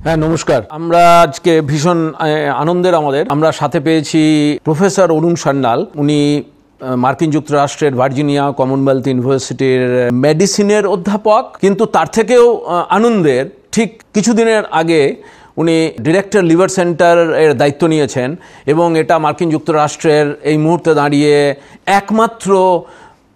হ্যাঁ, নমস্কার। আমরা আজকে ভীষণ আনন্দের আমরা সাথে পেয়েছি প্রফেসর অরুণ সান্যাল। উনি মার্কিন যুক্তরাষ্ট্রের ভার্জিনিয়া কমনওয়েলথ ইউনিভার্সিটির মেডিসিনের অধ্যাপক, কিন্তু তার থেকেও আনন্দের ঠিক কিছুদিনের আগে উনি ডিরেক্টর লিভার সেন্টার এর দায়িত্ব নিয়েছেন এবং এটা মার্কিন যুক্তরাষ্ট্রের এই মুহূর্তে দাঁড়িয়ে একমাত্র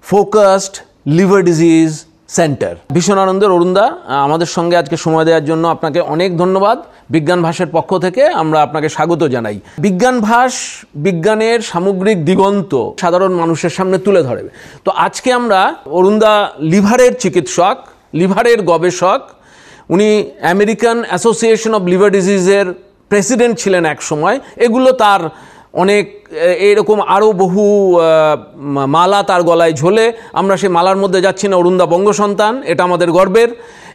ফোকাসড লিভার ডিজিজ সেন্টার। ভীষণ আনন্দের। অরুণদা, আমাদের সঙ্গে আজকে সময় দেওয়ার জন্য আপনাকে অনেক ধন্যবাদ। বিজ্ঞান ভাসের পক্ষ থেকে আমরা আপনাকে স্বাগত জানাই। বিজ্ঞান ভাস বিজ্ঞানের সামগ্রিক দিগন্ত সাধারণ মানুষের সামনে তুলে ধরে। তো আজকে আমরা অরুণদা লিভারের চিকিৎসক, লিভারের গবেষক, উনি আমেরিকান অ্যাসোসিয়েশন অব লিভার ডিজিজের প্রেসিডেন্ট ছিলেন এক সময়। এগুলো তার অনেক এরকম আরও বহু মালা তার গলায় ঝোলে। আমরা সেই মালার মধ্যে যাচ্ছি না। অরুণদা বঙ্গসন্তান, এটা আমাদের গর্বের,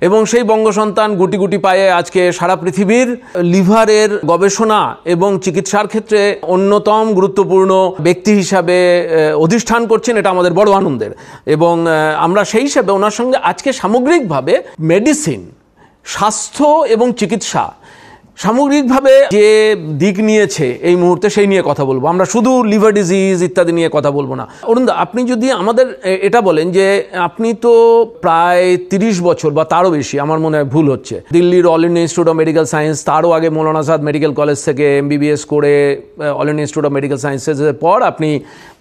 এবং সেই বঙ্গসন্তান গুটি গুটি পায়ে আজকে সারা পৃথিবীর লিভারের গবেষণা এবং চিকিৎসার ক্ষেত্রে অন্যতম গুরুত্বপূর্ণ ব্যক্তি হিসাবে অধিষ্ঠান করছেন। এটা আমাদের বড় আনন্দের, এবং আমরা সেই হিসাবে ওনার সঙ্গে আজকে সামগ্রিকভাবে মেডিসিন, স্বাস্থ্য এবং চিকিৎসা সামগ্রিকভাবে যে দিক নিয়েছে এই মুহূর্তে সেই নিয়ে কথা বলবো। আমরা শুধু লিভার ডিজিজ ইত্যাদি নিয়ে কথা বলবো না। অরুণদা, আপনি যদি আমাদের এটা বলেন যে আপনি তো প্রায় 30 বছর বা তারও বেশি, আমার মনে হয় ভুল হচ্ছে, দিল্লির all India institute of medical science, তারও আগে মৌলানা আজাদ মেডিকেল কলেজ থেকে MBBS করে all India institute of medical সায়েন্সেসের পর আপনি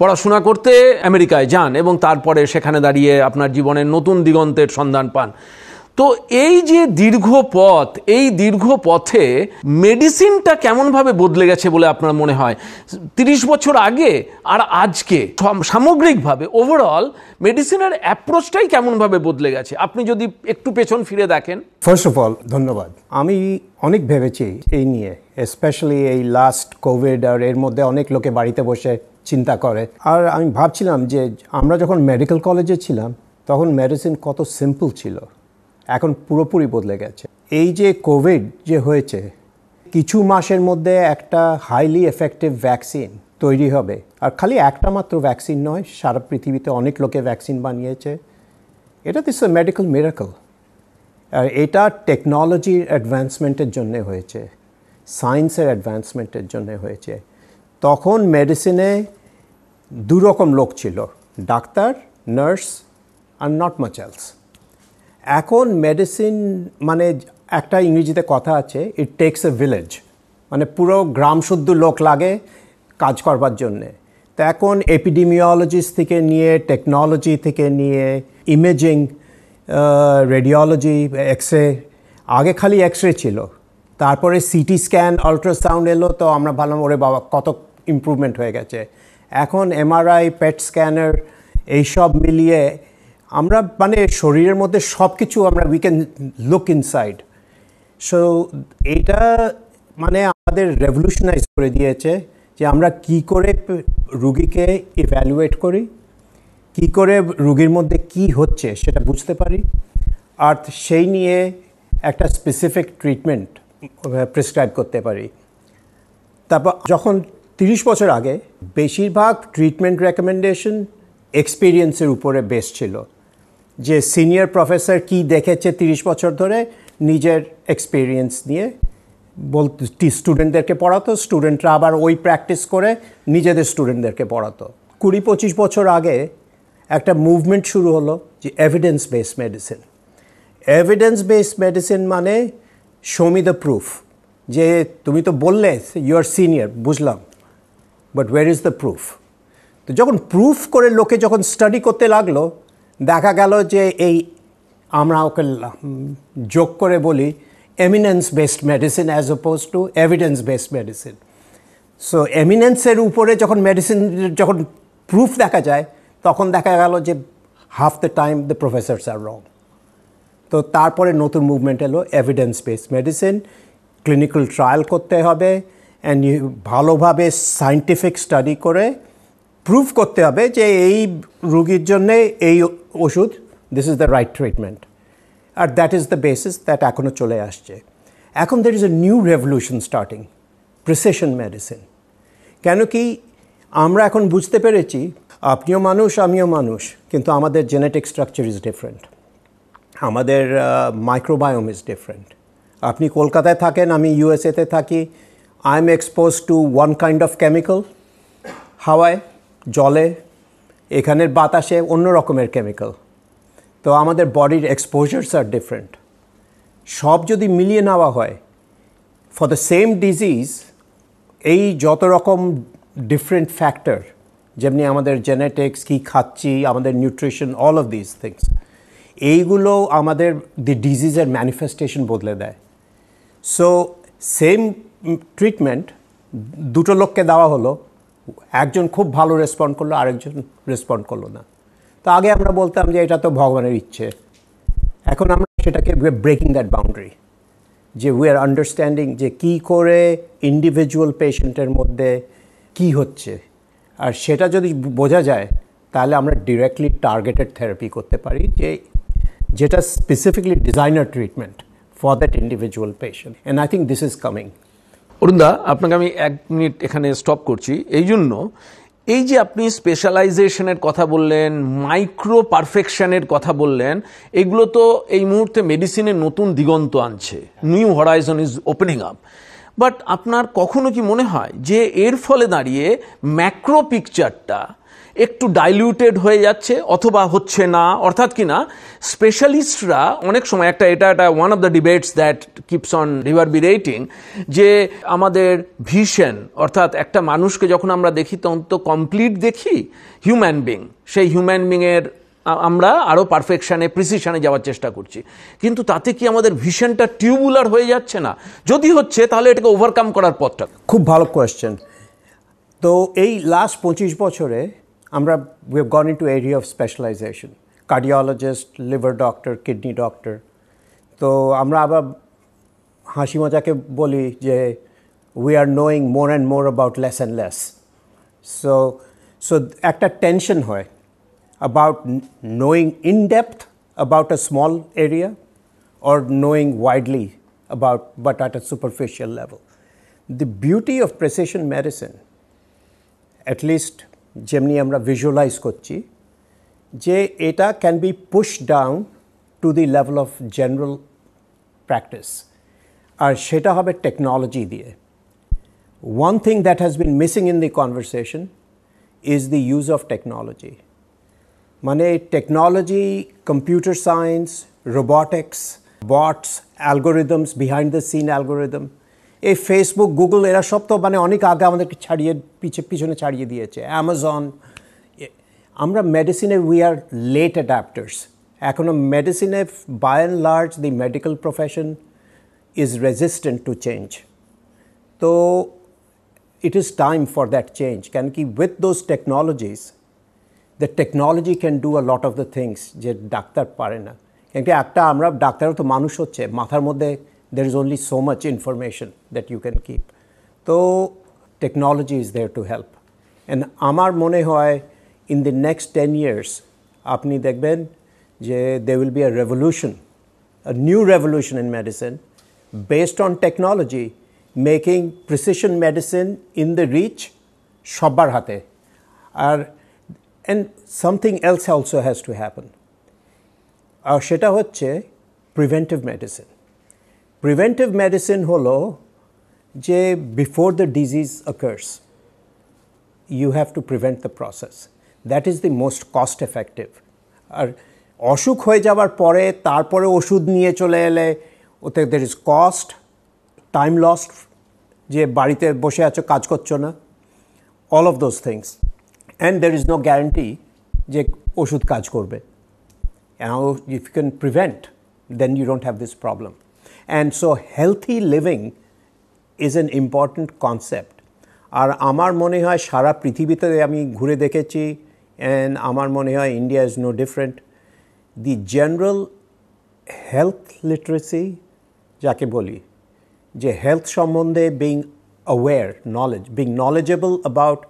পড়াশোনা করতে আমেরিকায় যান এবং তারপরে সেখানে দাঁড়িয়ে আপনার জীবনের নতুন দিগন্তের সন্ধান পান। তো এই যে দীর্ঘ পথ, এই দীর্ঘ পথে মেডিসিনটা কেমনভাবে বদলে গেছে বলে আপনার মনে হয় 30 বছর আগে আর আজকে? সামগ্রিকভাবে ওভারঅল মেডিসিনের অ্যাপ্রোচটাই কেমনভাবে বদলে গেছে আপনি যদি একটু পেছন ফিরে দেখেন? ফার্স্ট অফ অল ধন্যবাদ। আমি অনেক ভেবেছি এই নিয়ে, স্পেশালি এই লাস্ট কোভিড, আর এর মধ্যে অনেক লোকে বাড়িতে বসে চিন্তা করে। আর আমি ভাবছিলাম যে আমরা যখন মেডিকেল কলেজে ছিলাম তখন মেডিসিন কত সিম্পল ছিল, এখন পুরোপুরি বদলে গেছে। এই যে কোভিড যে হয়েছে, কিছু মাসের মধ্যে একটা হাইলি এফেক্টিভ ভ্যাকসিন তৈরি হবে। আর খালি একটা মাত্র ভ্যাকসিন নয়, সারা পৃথিবীতে অনেক লোকে ভ্যাকসিন বানিয়েছে। এটা দিস এ মেডিকেল মিরাকল। আর এটা টেকনোলজির অ্যাডভান্সমেন্টের জন্য হয়েছে, সায়েন্সের অ্যাডভান্সমেন্টের জন্য হয়েছে। তখন মেডিসিনে দুরকম লোক ছিল, doctor, nurse, are not much else. এখন মেডিসিন মানে একটা ইংরেজিতে কথা আছে, ইট টেকস এ ভিলেজ, মানে পুরো গ্রাম শুদ্ধ লোক লাগে কাজ করবার জন্যে। তো এখন এপিডেমিওলজিস্ট থেকে নিয়ে, টেকনোলজি থেকে নিয়ে, ইমেজিং, রেডিওলজি, এক্সরে, আগে খালি এক্সরে ছিল, তারপরে সিটি স্ক্যান, আল্ট্রাসাউন্ড এলো, তো আমরা ভাবলাম ওরে বাবা কত ইমপ্রুভমেন্ট হয়ে গেছে। এখন MRI, পেট স্ক্যানার, এইসব মিলিয়ে আমরা মানে শরীরের মধ্যে সব কিছু আমরা we can look inside. So এটা মানে আমাদের রেভলিউশনাইজ করে দিয়েছে যে আমরা কি করে রুগীকে ইভ্যালুয়েট করি, কি করে রুগীর মধ্যে কি হচ্ছে সেটা বুঝতে পারি, আর সেই নিয়ে একটা স্পেসিফিক ট্রিটমেন্ট প্রেসক্রাইব করতে পারি। তারপর যখন 30 বছর আগে বেশিরভাগ ট্রিটমেন্ট রেকমেন্ডেশন এক্সপিরিয়েন্সের উপরে বেস ছিল, যে সিনিয়র প্রফেসর কি দেখেছে 30 বছর ধরে নিজের এক্সপিরিয়েন্স নিয়ে স্টুডেন্টদেরকে পড়াতো, স্টুডেন্টরা আবার ওই প্র্যাকটিস করে নিজেদের স্টুডেন্টদেরকে পড়াতো। 20-25 বছর আগে একটা মুভমেন্ট শুরু হলো যে evidence based medicine. Evidence based medicine মানে শো মি দ্য প্রুফ, যে তুমি তো বললে ইউ আর সিনিয়র, বুঝলাম, but where is the proof? তো যখন প্রুফ করে লোকে যখন স্টাডি করতে লাগলো, দেখা গেল যে এই আমরা ওকে যোগ করে বলি eminence based medicine as oppose to evidence based medicine. So এমিনেন্সের উপরে যখন মেডিসিন যখন প্রুফ দেখা যায়, তখন দেখা গেল যে half the time the professors are wrong. তো তারপরে নতুন মুভমেন্ট এলো evidence based medicine. Clinical trial করতে হবে, অ্যান্ড ভালোভাবে সায়েন্টিফিক স্টাডি করে প্রুভ করতে হবে যে এই রুগীর জন্যে এই ওষুধ, this is the right treatment. আর that is the basis that এখনও চলে আসছে। এখন there is a new revolution starting, precision medicine. কেন কি আমরা এখন বুঝতে পেরেছি আপনিও মানুষ, আমিও মানুষ, কিন্তু আমাদের জেনেটিক স্ট্রাকচার ইজ ডিফারেন্ট, আমাদের মাইক্রোবায়োম ইজ ডিফারেন্ট, আপনি কলকাতায় থাকেন, আমি ইউএসএতে থাকি, I am expose to one kind of chemical, হাওয়ায়, জলে, এখানের বাতাসে অন্য রকমের কেমিক্যাল। তো আমাদের বডির এক্সপোজার্স আর ডিফারেন্ট। সব যদি মিলিয়ে নেওয়া হয় ফর দ্য সেম ডিজিজ, এই যত রকম ডিফারেন্ট ফ্যাক্টর, যেমনি আমাদের জেনেটিক্স, কী খাচ্ছি, আমাদের nutrition, all of this things, এইগুলো আমাদের দি ডিজিজের ম্যানিফেস্টেশন বদলে দেয়। সো সেম ট্রিটমেন্ট দুটো লোককে দেওয়া হলো, একজন খুব ভালো রেসপন্ড করলো, আরেকজন রেসপন্ড করলো না। তো আগে আমরা বলতাম যে এটা তো ভগবানের ইচ্ছে, এখন আমরা সেটাকে ব্রেকিং দ্যাট বাউন্ডারি, যে উই আর আন্ডারস্ট্যান্ডিং যে কী করে ইন্ডিভিজুয়াল পেশেন্টের মধ্যে কী হচ্ছে, আর সেটা যদি বোঝা যায় তাহলে আমরা ডিরেক্টলি টার্গেটেড থেরাপি করতে পারি, যেটা specifically designer treatment for that individual patient. And I think this is coming. অরুণদা, আপনাকে আমি 1 মিনিট এখানে স্টপ করছি। এই জন্য এই যে আপনি স্পেশালাইজেশনের কথা বললেন, মাইক্রো পারফেকশনের কথা বললেন, এগুলো তো এই মুহূর্তে মেডিসিনের নতুন দিগন্ত আনছে, new Horizon is opening up. But আপনার কখনো কি মনে হয় যে এর ফলে দাঁড়িয়ে ম্যাক্রো পিকচারটা একটু ডাইলিউটেড হয়ে যাচ্ছে অথবা হচ্ছে না? অর্থাৎ কি না, স্পেশালিস্টরা অনেক সময় এটা one of the debates that keeps on reverberating, যে আমাদের ভিশন, অর্থাৎ একটা মানুষকে যখন আমরা দেখি তখন তো কমপ্লিট দেখি হিউম্যান বিং, সেই হিউম্যান বিংয়ের আমরা আরও পারফেকশানে, প্রিসিশনে যাওয়ার চেষ্টা করছি, কিন্তু তাতে কি আমাদের ভিশনটা টিউবুলার হয়ে যাচ্ছে না? যদি হচ্ছে তাহলে এটাকে ওভারকাম করার পথটা। খুব ভালো কোয়েশ্চেন। তো এই লাস্ট 25 বছরে আমরা we have gone into area of specialization, cardiologist, liver doctor, kidney doctor. তো আমরা আবার হাসি মজাকে বলি যে we are knowing more and more about less and less. So একটা টেনশন হয় about knowing in depth about a small area or knowing widely about but at a superficial level. The beauty of precision medicine, at least যেমনি আমরা visualise করছি, যে এটা can be push down to the level of general practice, আর সেটা হবে technology দিয়ে। One thing that has been missing in the conversation is the use of technology. মানে technology, computer science, robotics, bots, algorithms, behind the scene algorithm, এই Facebook, Google, এরা সব তো মানে অনেক আগে আমাদেরকে পিছনে ছাড়িয়ে দিয়েছে, অ্যামাজন। আমরা মেডিসিনে উই আর লেট অ্যাডাপ্টার্স। এখনও মেডিসিনে by and large the medical profession is resistant to change. তো it is time for that change, কেন কি with those technologies the technology can do a lot of the things যে doctor পারে না। কিন্তু একটা আমরা ডাক্তারও তো মানুষ হচ্ছে, মাথার মধ্যে there is only so much information that you can keep. তো technology is there to help. And আমার মনে হয় in the next 10 years আপনি দেখবেন যে there will be a revolution, a new revolution in medicine based on technology, making precision medicine in the reach সবার হাতে। And something else also has to happen. আর সেটা হচ্ছে প্রিভেন্টিভ মেডিসিন। প্রিভেন্টিভ মেডিসিন হলো যে before the disease occurs you have to prevent the process. That is the most cost effective. আর অসুখ হয়ে যাওয়ার পরে তারপরে ওষুধ নিয়ে চলে এলে ওতে there is cost, time lost, যে বাড়িতে বসে আছো, কাজ করছো না, all of those things. And there is no guarantee যে ওষুধ কাজ করবে। And if you can prevent, then you don't have this problem. And so healthy living is an important concept. আর আমার মনে হয় সারা পৃথিবীতে আমি ঘুরে দেখেছি, and আমার মনে হয় India is no different. The general health literacy যাকে বলি, যে হেলথ সম্বন্ধে being aware, being knowledgeable about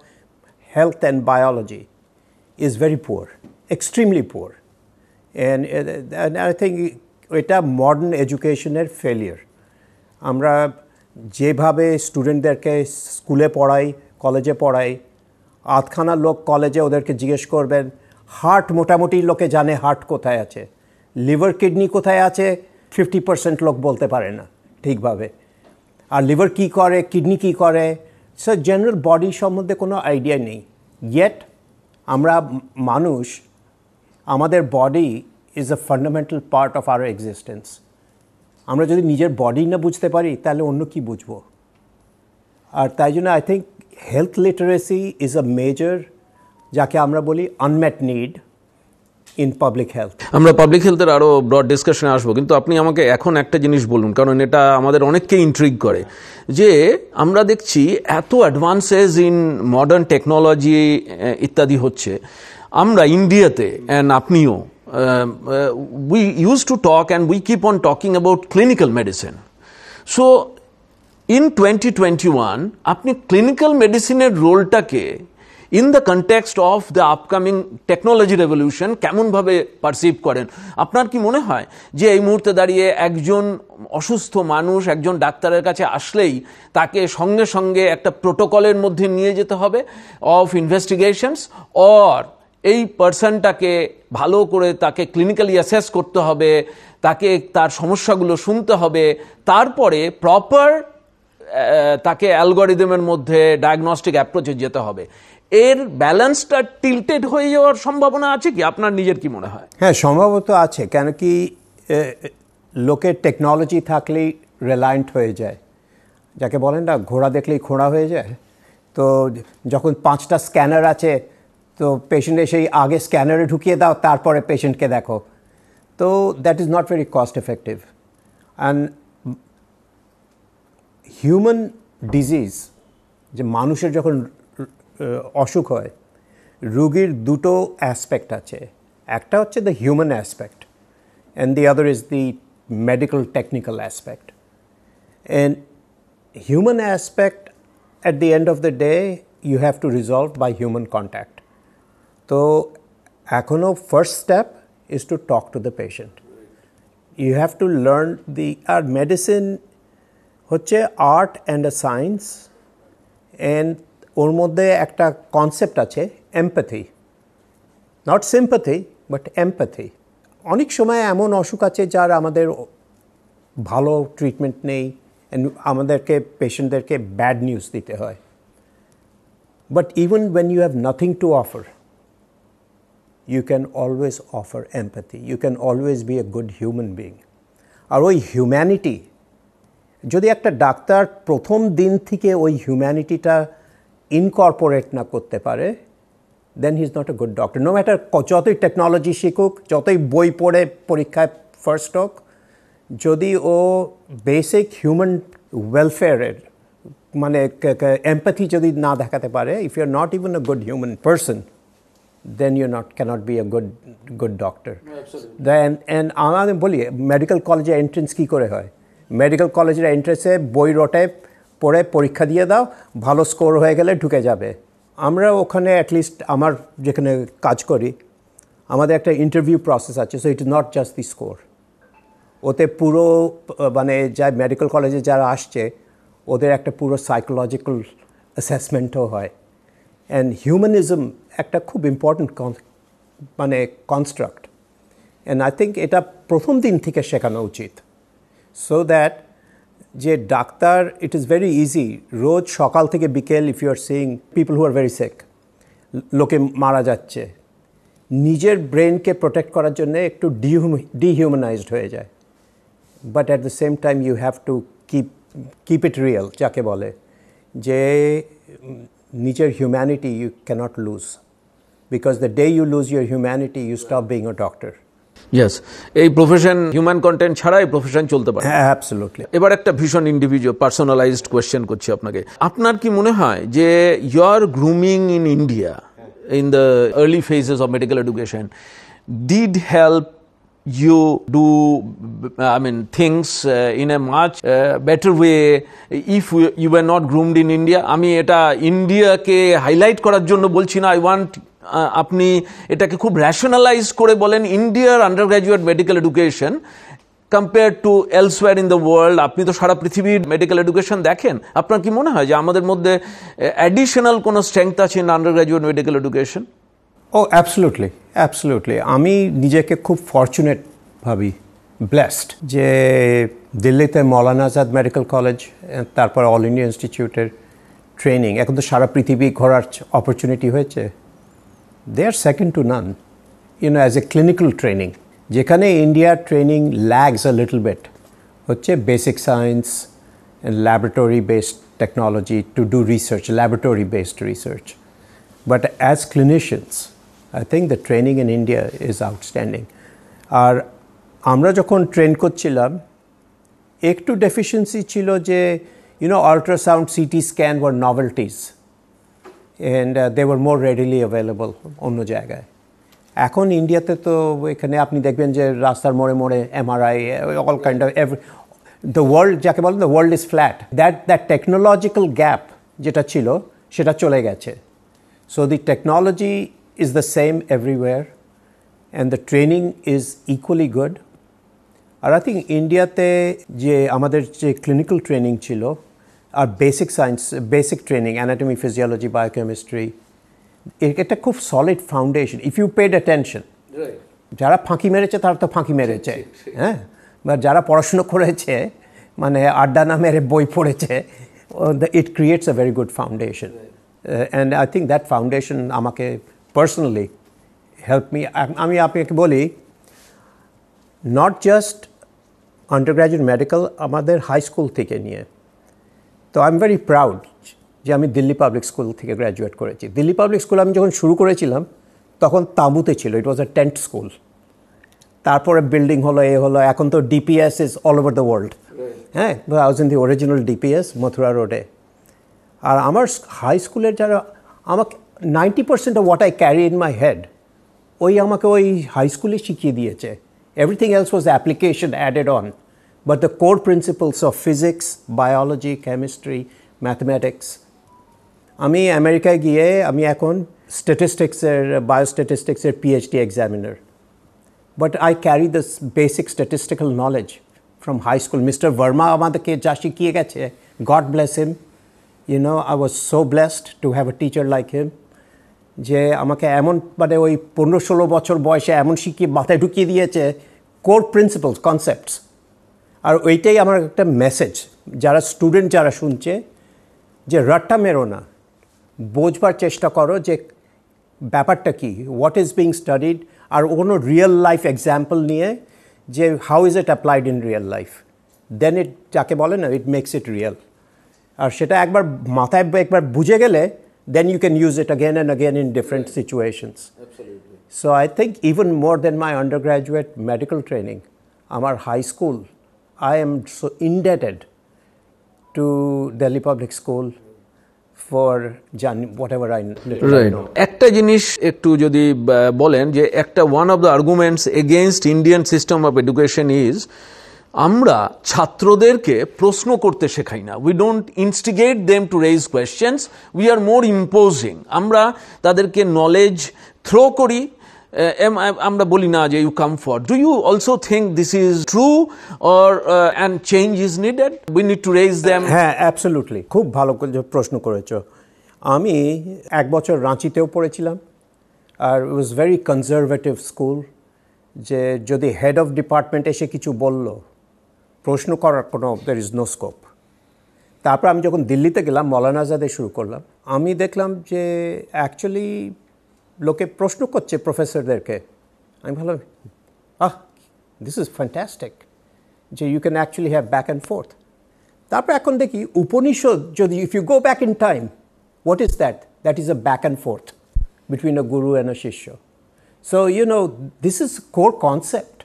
health and biology is very poor, extremely poor. And I think এটা মডার্ন এডুকেশনের ফেলিয়ার। আমরা যেভাবে স্টুডেন্টদেরকে স্কুলে পড়াই, কলেজে পড়াই, আধখানা লোক কলেজে ওদেরকে জিজ্ঞেস করবেন, হার্ট মোটামুটি লোকে জানে হার্ট কোথায় আছে, লিভার কিডনি কোথায় আছে 50% লোক বলতে পারে না, ঠিকভাবে, আর লিভার কী করে, কিডনি কী করে, সো জেনারেল বডি সম্বন্ধে কোনো আইডিয়া নেই। ইয়েট আমরা মানুষ, আমাদের body is a fundamental part of our existence. আমরা যদি নিজের বডি না বুঝতে পারি তাহলে অন্য কী বুঝবো? আর তাই জন্য I think health literacy is a major, যাকে আমরা বলি unmet need in public health. আমরা পাবলিক হেলথের আরও ব্রড ডিসকাশনে আসবো, কিন্তু আপনি আমাকে এখন একটা জিনিস বলুন, কারণ এটা আমাদের অনেককে ইন্ট্রিগ করে, যে আমরা দেখছি এত অ্যাডভান্সেস ইন মডার্ন টেকনোলজি ইত্যাদি হচ্ছে, আমরা ইন্ডিয়াতে অ্যান্ড আপনিও we used to talk and we keep on talking about clinical medicine. So in 2021 আপনি ক্লিনিক্যাল মেডিসিনের রোলটাকে in the context of the upcoming technology revolution কেমনভাবে পারসিভ করেন? আপনার কি মনে হয় যে এই মুহূর্তে দাঁড়িয়ে একজন অসুস্থ মানুষ একজন ডাক্তারের কাছে আসলেই তাকে সঙ্গে সঙ্গে একটা প্রোটোকলের মধ্যে নিয়ে যেতে হবে অফ ইনভেস্টিগেশনস, অর এই পার্সনটাকে ভালো করে তাকে ক্লিনিক্যালি অ্যাসেস করতে হবে, তাকে তার সমস্যাগুলো শুনতে হবে, তারপরে প্রপার তাকে অ্যালগরিদমের মধ্যে ডায়াগনস্টিক অ্যাপ্রোচে যেতে হবে? এর ব্যালেন্সটা টিল্টেড হয়ে যাওয়ার সম্ভাবনা আছে কি? আপনার নিজের কি মনে হয়? হ্যাঁ, সম্ভবত আছে, কেন কি লোকের টেকনোলজি থাকলেই রিলায়েন্ট হয়ে যায়, যাকে বলেন না ঘোড়া দেখলেই খোঁড়া হয়ে যায়। তো যখন 5টা স্ক্যানার আছে, তো পেশেন্ট এসেই আগে স্ক্যানারে ঢুকিয়ে দাও, তারপরে পেশেন্টকে দেখো, তো that is not very cost effective. And human disease, যে মানুষের যখন অসুখ হয়, রোগীর দুটো অ্যাসপেক্ট আছে, একটা হচ্ছে the human aspect and the other is the medical technical aspect. And human aspect at the end of the day you have to resolve by human contact. তো এখনও first step is to talk to the patient. You have to learn the, আর medicine হচ্ছে art and a science, and ওর মধ্যে একটা concept আছে empathy, not sympathy but empathy. অনেক সময় এমন অসুখ আছে যার আমাদের ভালো ট্রিটমেন্ট নেই, আমাদেরকে পেশেন্টদেরকে ব্যাড নিউজ দিতে হয়। But even when you have nothing to offer, you can always offer empathy, you can always be a good human being. আর ওই হিউম্যানিটি, যদি একটা ডাক্তার প্রথম দিন থেকে ওই হিউম্যানিটিটা ইনকর্পোরেট না করতে পারে, then he is not a good doctor. No matter যতই টেকনোলজি শিখুক, যতই বই পড়ে পরীক্ষায় ফার্স্ট হোক, যদি ও বেসিক হিউম্যান ওয়েলফেয়ারের মানে এমপ্যাথি যদি না দেখাতে পারে, if you are not even a good human person, then you cannot be a good doctor. Then and আমি বলি মেডিকেল কলেজে এন্ট্রেন্স কী করে হয়? মেডিকেল কলেজের এন্ট্রেন্সে বই রটে পড়ে পরীক্ষা দিয়ে দাও, ভালো স্কোর হয়ে গেলে ঢুকে যাবে। আমরা ওখানে অ্যাটলিস্ট আমার যেখানে কাজ করি, আমাদের একটা ইন্টারভিউ প্রসেস আছে, so it is not just the score. ওতে পুরো মানে যা মেডিকেল কলেজে যারা আসছে, ওদের একটা পুরো সাইকোলজিক্যাল অ্যাসেসমেন্টও হয়। অ্যান্ড হিউম্যানিজম একটা খুব ইম্পর্ট্যান্ট মানে কনস্ট্রাক্ট, অ্যান্ড আই থিঙ্ক এটা প্রথম দিন থেকে শেখানো উচিত, সো দ্যাট যে ডাক্তার, ইট ইজ ভেরি ইজি, রোজ সকাল থেকে বিকেল if you are seeing people who are very sick, লোকে মারা যাচ্ছে, নিজের ব্রেনকে প্রোটেক্ট করার জন্য একটু ডিহিউম্যানাইজড হয়ে যায়। But at the same time you have to keep it real, যাকে বলে যে নিজের humanity you cannot lose, because the day you lose your humanity you stop being a doctor. Yes, এই প্রফেশন হিউম্যান কন্টেন্ট ছাড়া এই profession চলতে পারে। হ্যাঁ, অ্যাবসলিউটলি। এবার একটা ভীষণ ইন্ডিভিজুয়াল পার্সোনালাইজড কোয়েশ্চেন করছি আপনাকে। আপনার কি মনে হয় যে your grooming in India in the early phases of medical education did help you do things in a much better way if you were not groomed in India? আমি এটা ইন্ডিয়াকে হাইলাইট করার জন্য বলছি না, আই ওয়ান্ট আপনি এটাকে খুব র্যাশনালাইজ করে বলেন ইন্ডিয়ার under graduate medical education compare to elsewhere in the world. আপনি তো সারা পৃথিবীর মেডিকেল এডুকেশন দেখেন, আপনার কি মনে হয় যে আমাদের মধ্যে অ্যাডিশনাল কোনো স্ট্রেংথ আছে in undergraduate medical education? Oh absolutely, absolutely. আমি নিজেকে খুব ফর্চুনেট ভাবি, ব্লেসড, যে দিল্লিতে মৌলানা আজাদ মেডিকেল কলেজ, তারপর অল ইন্ডিয়া ইনস্টিটিউটের ট্রেনিং, এখন তো সারা পৃথিবী ঘোরার অপরচুনিটি হয়েছে। They are second to none, as a clinical training. যেখানে ইন্ডিয়ার training lags a little bit হচ্ছে basic science, laboratory based technology to do research, laboratory based research. But as clinicians, I think the training in India is outstanding. আর আমরা যখন train করছিলাম একটু deficiency ছিল যে ultrasound, CT scan were novelties and they were more readily available অন্য জায়গায়। এখন ইন্ডিয়াতে তো এখানে আপনি দেখবেন যে রাস্তার মোড়ে মোড়ে MRI, all kind of the world, যাকে বলেন the world is flat. That technological gap যেটা ছিল সেটা চলে গেছে। So the technology is the same everywhere and the training is equally good. R I think ইন্ডিয়াতে যে আমাদের যে ক্লিনিক্যাল ট্রেনিং ছিল আর basic science, basic training, anatomy, physiology, biochemistry, এটা খুব solid foundation if you paid attention. যারা ফাঁকি মেরেছে তারা তো ফাঁকি মেরেছে, হ্যাঁ, বা যারা পড়াশুনো করেছে মানে আড্ডা না মেরে বই পড়েছে, it creates a very good foundation. And I think that foundation আমাকে personally helped me. আমি আপনাকে বলি, not just undergraduate medical, আমাদের হাই স্কুল থেকে নিয়ে। তো আই এম ভেরি প্রাউড যে আমি দিল্লি পাবলিক স্কুল থেকে গ্র্যাজুয়েট করেছি। দিল্লি পাবলিক স্কুল আমি যখন শুরু করেছিলাম তখন তাঁবুতে ছিল, it was a tent school. তারপরে বিল্ডিং হলো, হলো, এখন তো DPS is all over the world. হ্যাঁ, I was in the original DPS Mathura রোডে। আর আমার হাই স্কুলের যারা আমাকে 90% of what I carry in my head আমাকে ওই হাই স্কুলে শিখিয়ে দিয়েছে। Everything else was application added on, but the core principles of physics, biology, chemistry, mathematics. আমি আমেরিকায় গিয়ে আমি এখন স্ট্যাটিস্টিক্সের, বায়োস্ট্যাটিস্টিক্সের PhD examiner, but I carry this basic statistical knowledge from high school. Mister Verma আমাদেরকে যা শিখিয়ে গেছে, God bless him, I was so blessed to have a teacher like him, যে আমাকে এমন মানে ওই 15-16 বছর বয়সে এমন শিখিয়ে মাথায় ঢুকিয়ে দিয়েছে কোর প্রিন্সিপালস, কনসেপ্টস। আর ওইটাই আমার একটা মেসেজ যারা স্টুডেন্ট যারা শুনছে, যে রাট্টা মেরো না, বোঝবার চেষ্টা করো যে ব্যাপারটা কি, হোয়াট ইজ বিং স্টাডিড, আর কোনো রিয়েল লাইফ এক্সাম্পল নিয়ে যে how is it applied in real life, then it, যাকে বলে না, ইট মেক্স ইট রিয়েল। আর সেটা একবার মাথায় একবার বুঝে গেলে then you can use it again and again in different situations. Absolutely. So I think even more than my undergraduate medical training, our high school, I am so indebted to Delhi Public School for whatever I know. একটা জিনিস একটু যদি বলেন যে একটা one of the arguments against Indian system of education is আমরা ছাত্রদেরকে প্রশ্ন করতে শেখাই না। We don't instigate them to raise questions, we are more imposing. আমরা তাদেরকে নলেজ থ্রো করি, আমরা বলি না যে you come for. Do you also think this is true or and change is needed? We need to raise them. হ্যাঁ, absolutely, খুব ভালো প্রশ্ন করেছ। আমি 1 বছর রাঁচিতেও পড়েছিলাম, আর it was very conservative school, যে যদি হেড অফ ডিপার্টমেন্ট এসে কিছু বলল, প্রশ্ন করার কোনো দের ইজ নো স্কোপ। তারপর আমি যখন দিল্লিতে গেলাম, মৌলানা আজাদে শুরু করলাম, আমি দেখলাম যে অ্যাকচুয়ালি লোকে প্রশ্ন করছে প্রফেসরদেরকে। আমি ভাবলাম, দিস ইজ ফ্যান্টাস্টিক, যে you can actually have back and forth. তারপর এখন দেখি উপনিষদ, যদি if you go back in time, what is that? That is a back and forth between a guru and আ শিষ্য। So, this is core concept.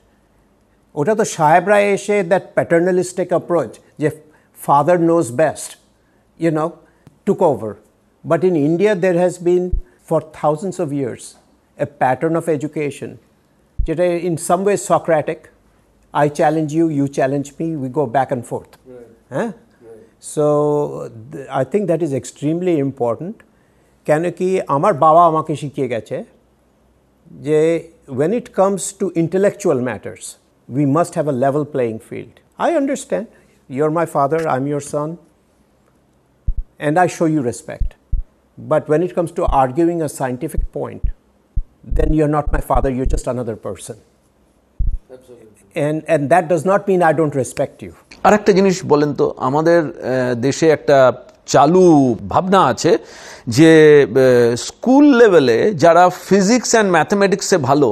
ওটা তো সাহেবরা এসে that paternalistic approach, যে father knows best, took over. But in India, there has been for thousands of years a pattern of education, যেটা in some ways Socratic. I challenge you, you challenge me, we go back and forth. Right. Right. So, I think that is extremely important. কেন কি আমার বাবা আমাকে শিখিয়ে গেছে যে when it comes to intellectual matters, we must have a level playing field. I understand, you're my father, I'm your son, and I show you respect. But when it comes to arguing a scientific point, then you're not my father, you're just another person. And that does not mean I don't respect you. আরেকটা জিনিস বলেন তো, আমাদের দেশে একটা চালু ভাবনা আছে যে স্কুল লেভেলে যারা ফিজিক্স অ্যান্ড ম্যাথমেটিক্সে ভালো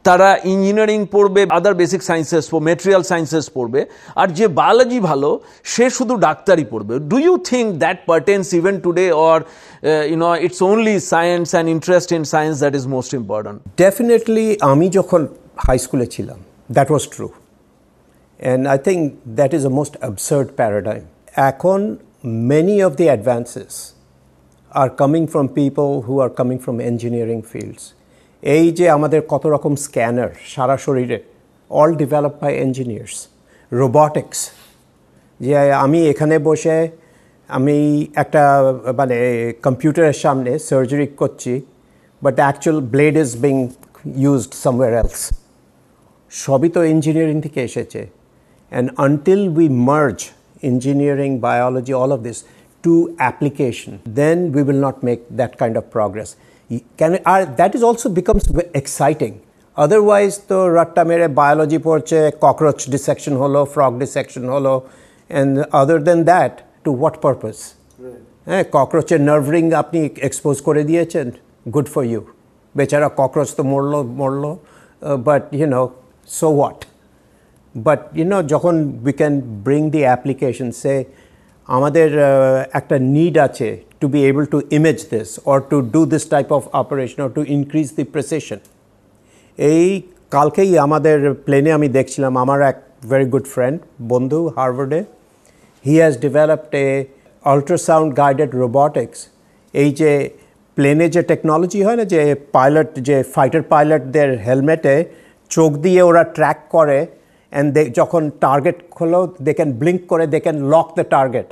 তারা ইঞ্জিনিয়ারিং পড়বে, other basic sciences, material sciences পড়বে, আর যে বায়োলজি ভালো সে শুধু ডাক্তারি পড়বে। Do you think that parents even today, or it's only science and interest in science that is most important? Definitely আমি যখন হাই স্কুলে ছিলাম that was true, and I think that is a most absurd paradigm. এখন many of the advances are coming from people who are coming from engineering fields. এই যে আমাদের কত রকম স্ক্যানার সারা শরীরে, all developed by engineers. Robotics, যে আমি এখানে বসে আমি একটা মানে কম্পিউটারের সামনে সার্জারি করছি, but the actual blade is being used somewhere else. সবই তো ইঞ্জিনিয়ারিং থেকে এসেছে। And until we merge engineering, biology, all of this to application, then we will not make that kind of progress. That is also becomes exciting. Otherwise, the ratta mere biology porche, cockroach dissection holo, frog dissection holo, and other than that, to what purpose? Cockroach nerve ring apni expose kore diyechen, good for you. Bechara cockroach to morlo, but so what? But যখন we can bring the application, say আমাদের একটা need আছে to be able to image this or to do this type of operation or to increase the precision. এই কালকেই আমাদের প্লেনে আমি দেখছিলাম আমার এক very good friend, বন্ধু হার্ভার্ডে, he has developed a ultrasound guided robotics. এই যে প্লেনে যে টেকনোলজি হয় না, যে পাইলট, যে ফাইটার পাইলটদের হেলমেটে চোখ দিয়ে ওরা ট্র্যাক করে, and they যখন টার্গেট হলো they can blink করে, they can lock the target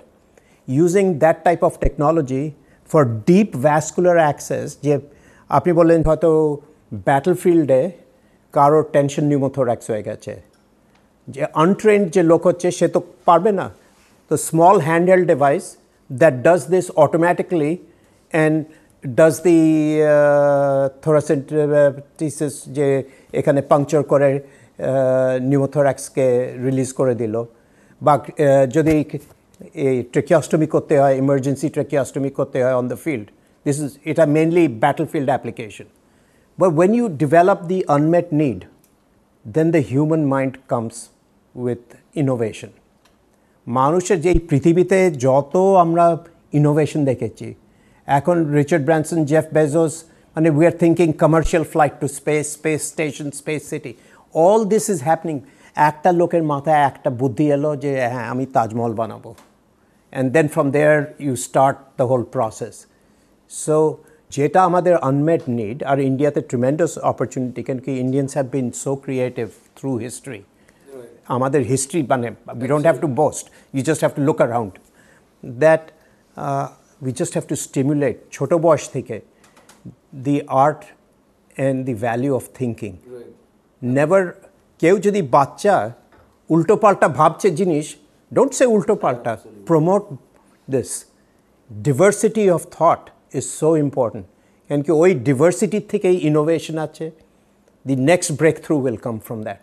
using that type of technology for deep vascular access. যে আপনি বললেন হয়তো ব্যাটলফিল্ডে কারো টেনশন নিউমোথোরাক্স হয়ে গেছে, যে আনট্রেন্ড যে লোক হচ্ছে সে তো পারবে না, তো small handheld device that does this automatically and does the thoracentesis, যে এখানে পাংচার করে নিউমোথোরাক্সকে রিলিজ করে দিল। বা যদি এই ট্রেকিওস্টমি করতে হয়, ইমার্জেন্সি ট্রেকিওস্টমি করতে হয় অন দ্য ফিল্ড, এটা mainly battlefield application. But when you develop the unmet need, then the human mind comes with innovation. মানুষের যে এই পৃথিবীতে যত আমরা ইনোভেশন দেখেছি, এখন রিচার্ড ব্র্যানসন, জেফ বেজোস, মানে we are thinking commercial flight to space, space station, space city, all this is happening. একটা লোকের মাথায় একটা বুদ্ধি এলো যে হ্যাঁ আমি তাজমহল বানাবো, and then from there you start the whole process. So যেটা আমাদের unmet need, আর ইন্ডিয়াতে tremendous opportunity, কেন কি Indians have been so creative through history. আমাদের history মানে we don't have to boast, you just have to look around that. We just have to stimulate ছোট বয়স থেকে the art and the value of thinking. Never, কেউ যদি বাচ্চা উল্টো পাল্টা ভাবছে জিনিস, ডোন্ট সে উল্টো পাল্টা, promote this. Diversity of thought is so important, কেন কি ওই ডিভার্সিটির থেকেই ইনোভেশন আছে। The next breakthrough will come from that.